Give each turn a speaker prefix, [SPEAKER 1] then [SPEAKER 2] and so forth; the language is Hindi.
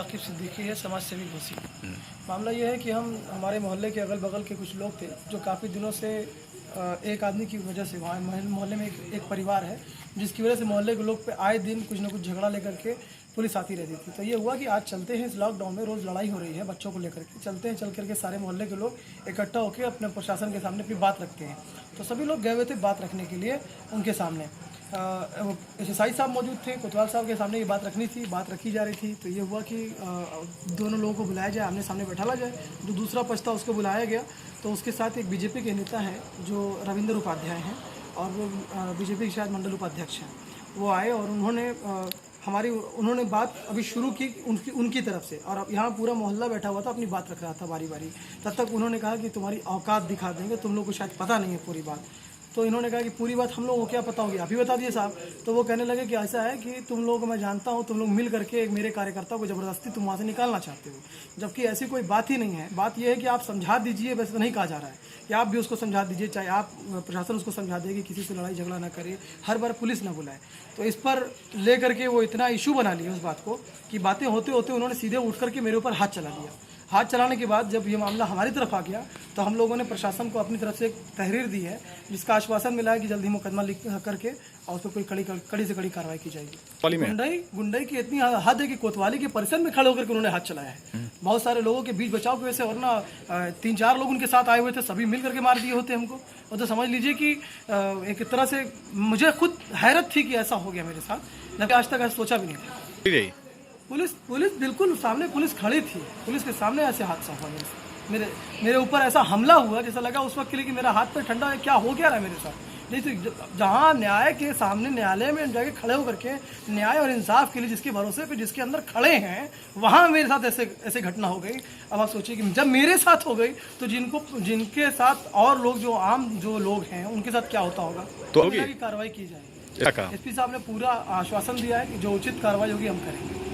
[SPEAKER 1] आकिब सिद्दीकी है, समाज सेवी घोसी। मामला ये है कि हमारे मोहल्ले के अगल बगल के कुछ लोग थे जो काफ़ी दिनों से एक आदमी की वजह से वहाँ मोहल्ले में एक परिवार है जिसकी वजह से मोहल्ले के लोग पे आए दिन कुछ ना कुछ झगड़ा लेकर के पुलिस आती रहती थी। तो ये हुआ कि आज चलते हैं, इस लॉकडाउन में रोज़ लड़ाई हो रही है बच्चों को लेकर के, चलते हैं, चल करके सारे मोहल्ले के लोग इकट्ठा होकर अपने प्रशासन के सामने अपनी बात रखते हैं। तो सभी लोग गए हुए थे बात रखने के लिए उनके सामने। एसआई साहब मौजूद थे, कोतवाल साहब के सामने ये बात रखनी थी, बात रखी जा रही थी। तो ये हुआ कि दोनों लोगों को बुलाया जाए, आमने सामने बैठाला जाए। जो दूसरा पक्ष था उसको बुलाया गया। तो उसके साथ एक बीजेपी के नेता हैं जो रविंद्र उपाध्याय हैं और वो बीजेपी के शायद मंडल उपाध्यक्ष हैं। वो आए और उन्होंने बात अभी शुरू की उनकी तरफ से, और अब यहाँ पूरा मोहल्ला बैठा हुआ था, अपनी बात रख रहा था बारी बारी। तब तक उन्होंने कहा कि तुम्हारी औकात दिखा देंगे, तुम लोग को शायद पता नहीं है पूरी बात। तो इन्होंने कहा कि पूरी बात हम लोगों को क्या पता होगी, अभी बता दिए साहब। तो वो कहने लगे कि ऐसा है कि तुम लोग, मैं जानता हूँ, तुम लोग मिल करके मेरे कार्यकर्ताओं को ज़बरदस्ती तुम वहाँ से निकालना चाहते हो, जबकि ऐसी कोई बात ही नहीं है। बात यह है कि आप समझा दीजिए, वैसे तो नहीं कहा जा रहा है कि आप भी उसको समझा दीजिए, चाहे आप प्रशासन उसको समझा देगी, किसी से लड़ाई झगड़ा ना करे, हर बार पुलिस ना बुलाए। तो इस पर ले करके वो इतना इशू बना लिया उस बात को कि बातें होते होते उन्होंने सीधे उठ करके मेरे ऊपर हाथ चला दिया। हाथ चलाने के बाद जब ये मामला हमारी तरफ आ गया तो हम लोगों ने प्रशासन को अपनी तरफ से एक तहरीर दी है जिसका आश्वासन मिला है कि जल्द ही मुकदमा लिख करके और उस पर कोई कड़ी से कड़ी कार्रवाई की जाएगी। गुंडाई की इतनी हद है कि कोतवाली के परिसर में खड़े होकर के उन्होंने हाथ चलाया है। बहुत सारे लोगों के बीच बचाव की वजह से, वरना 3-4 लोग उनके साथ आए हुए थे, सभी मिल करके मार दिए होते हमको। और तो समझ लीजिए कि एक तरह से मुझे खुद हैरत थी कि ऐसा हो गया मेरे साथ, जबकि आज तक ऐसा सोचा भी नहीं था। पुलिस बिल्कुल सामने पुलिस खड़ी थी, पुलिस के सामने ऐसे हादसा हुआ मेरे ऊपर ऐसा हमला हुआ, जैसा लगा उस वक्त के लिए कि मेरा हाथ पे ठंडा है, क्या हो गया रहा मेरे साथ। नहीं तो जहाँ न्याय के सामने, न्यायालय में जाके खड़े होकर के न्याय और इंसाफ के लिए जिसके भरोसे पे जिसके अंदर खड़े हैं, वहाँ मेरे साथ ऐसे घटना हो गई। अब आप सोचिए कि जब मेरे साथ हो गई तो जिनके साथ और लोग, जो आम जो लोग हैं, उनके साथ क्या होता होगा। तो कार्रवाई की जाएगी। एसपी साहब ने पूरा आश्वासन दिया है कि जो उचित कार्रवाई होगी हम करेंगे।